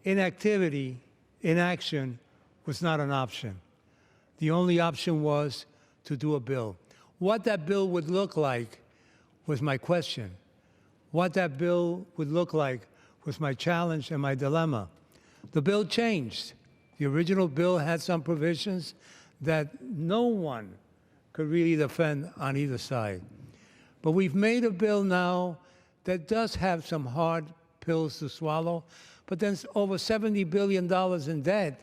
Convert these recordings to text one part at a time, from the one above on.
Inactivity, inaction, was not an option. The only option was to do a bill. What that bill would look like was my question. What that bill would look like was my challenge and my dilemma. The bill changed. The original bill had some provisions that no one could really defend on either side. But we've made a bill now that does have some hard pills to swallow, but then over $70 billion in debt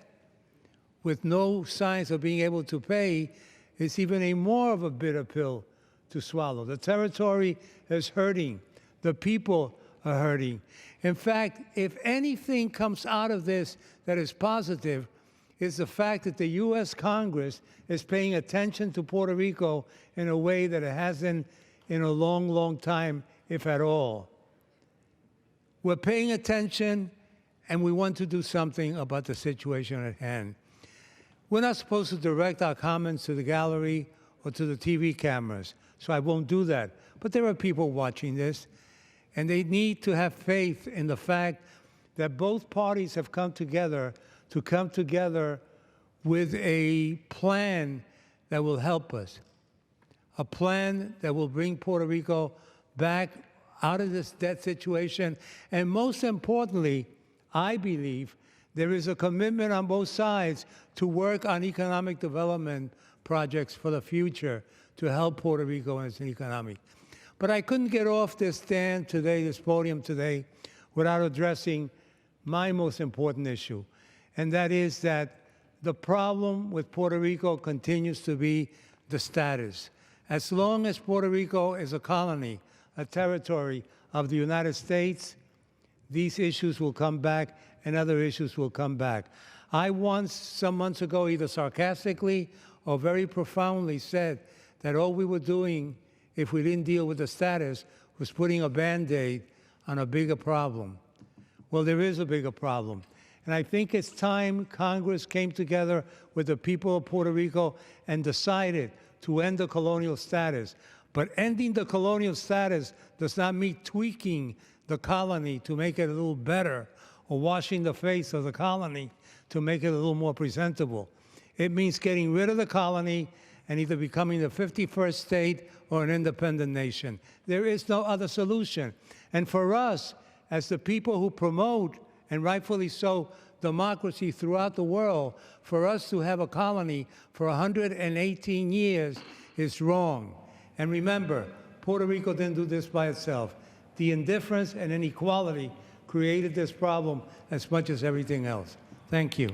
with no signs of being able to pay is even a more of a bitter pill to swallow. The territory is hurting. The people are hurting. In fact, if anything comes out of this that is positive, is the fact that the U.S. Congress is paying attention to Puerto Rico in a way that it hasn't in a long, long time, if at all. We're paying attention, and we want to do something about the situation at hand. We're not supposed to direct our comments to the gallery or to the TV cameras, so I won't do that. But there are people watching this, and they need to have faith in the fact that both parties have come together with a plan that will help us, a plan that will bring Puerto Rico back out of this debt situation. And most importantly, I believe there is a commitment on both sides to work on economic development projects for the future to help Puerto Rico and its economy. But I couldn't get off this stand today, this podium today, without addressing my most important issue, and that is that the problem with Puerto Rico continues to be the status. As long as Puerto Rico is a colony, a territory of the United States, these issues will come back and other issues will come back. I once, some months ago, either sarcastically or very profoundly said that all we were doing, if we didn't deal with the status, was putting a Band-Aid on a bigger problem. Well, there is a bigger problem. And I think it's time Congress came together with the people of Puerto Rico and decided to end the colonial status. But ending the colonial status does not mean tweaking the colony to make it a little better or washing the face of the colony to make it a little more presentable. It means getting rid of the colony and either becoming the 51st state or an independent nation. There is no other solution. And for us, as the people who promote, and rightfully so, democracy throughout the world, for us to have a colony for 118 years is wrong. And remember, Puerto Rico didn't do this by itself. The indifference and inequality created this problem as much as everything else. Thank you.